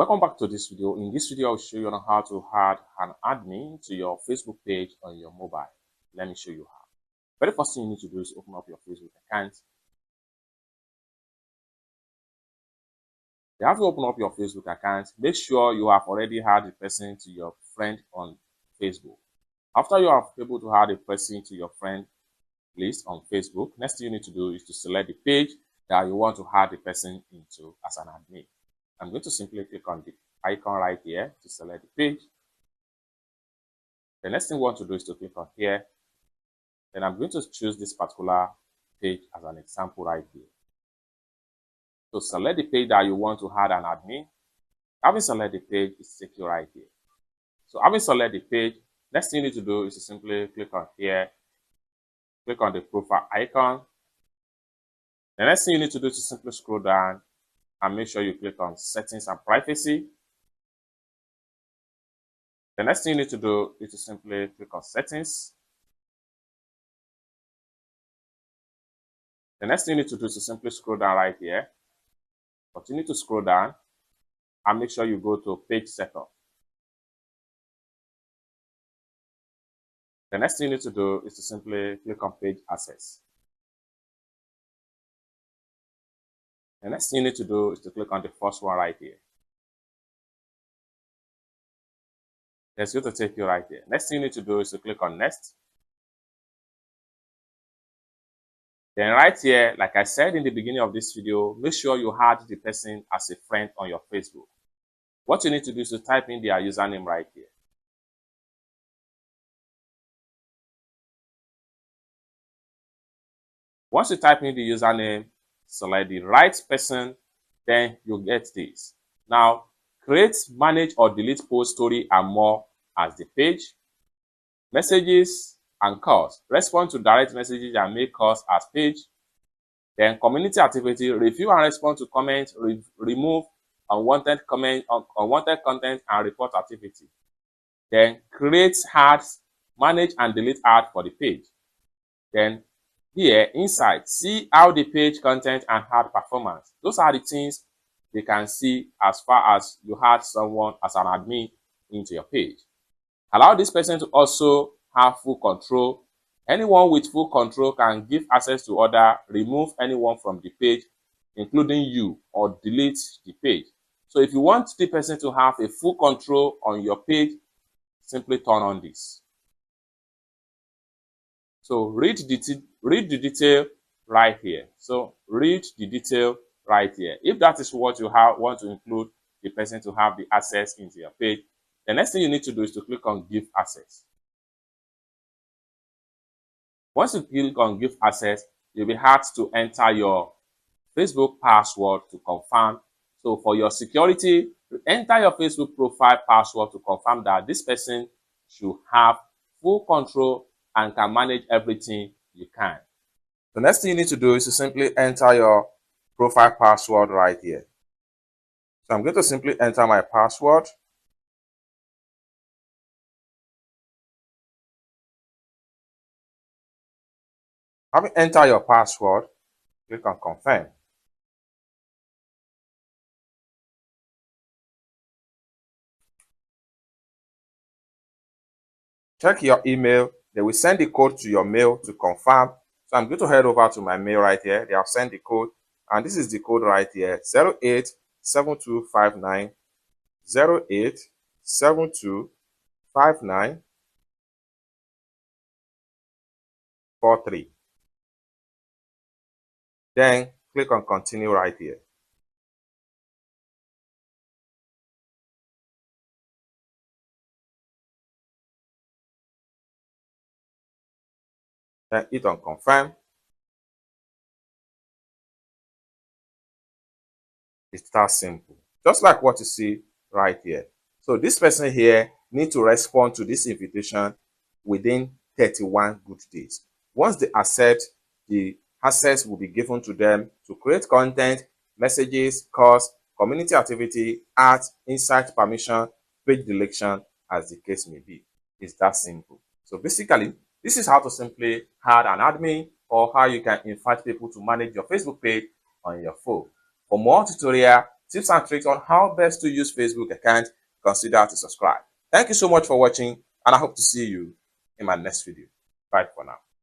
Welcome back to this video. In this video, I'll show you on how to add an admin to your Facebook page on your mobile. Let me show you how. Very first thing you need to do is open up your Facebook account. You have to open up your Facebook account. Make sure you have already added the person to your friend on Facebook. After you are able to add a person to your friend list on Facebook, next thing you need to do is to select the page that you want to add the person into as an admin. I'm going to simply click on the icon right here to select the page. The next thing we want to do is to click on here. Then I'm going to choose this particular page as an example right here. So select the page that you want to add an admin. Having selected the page, it's secure right here. So having selected the page, next thing you need to do is to simply click on here. Click on the profile icon. The next thing you need to do is to simply scroll down and make sure you click on settings and privacy. The next thing you need to do is to simply click on settings. The next thing you need to do is to simply scroll down right here. Continue to scroll down and make sure you go to page setup. The next thing you need to do is to simply click on page access. The next thing you need to do is to click on the first one right here. It's going to take you right here. Next thing you need to do is to click on next. Then right here, like I said in the beginning of this video, make sure you add the person as a friend on your Facebook. What you need to do is to type in their username right here. Once you type in the username, select the right person, then you get this. Now, create, manage, or delete post, story, and more as the page. Messages and calls. Respond to direct messages and make calls as page. Then community activity. Review and respond to comments. Remove unwanted content and report activity. Then create ads. Manage and delete ad for the page. Then here, inside, see how the page content and ad performance. Those are the things they can see as far as you had someone as an admin into your page. Allow this person to also have full control. Anyone with full control can give access to others, remove anyone from the page, including you, or delete the page. So if you want the person to have a full control on your page, simply turn on this. So read the detail right here. So read the detail right here. If that is what you want to include the person to have the access into your page, the next thing you need to do is to click on give access. Once you click on give access, you'll be asked to enter your Facebook password to confirm. So for your security, enter your Facebook profile password to confirm that this person should have full control and can manage everything you can. The next thing you need to do is to simply enter your profile password right here. So I'm going to simply enter my password. Having entered your password, click on confirm. Check your email. They will send the code to your mail to confirm. So I'm going to head over to my mail right here. They have sent the code, and this is the code right here: 087259 087259 43. Then click on continue right here. Then hit on confirm. It's that simple. Just like what you see right here. So this person here needs to respond to this invitation within 31 good days. Once they accept, the access will be given to them to create content, messages, calls, community activity, art, insight permission, page deletion, as the case may be. It's that simple. So basically, this is how to simply add an admin, or how you can invite people to manage your Facebook page on your phone. For more tutorial, tips and tricks on how best to use Facebook account, consider to subscribe. Thank you so much for watching, and I hope to see you in my next video. Bye for now.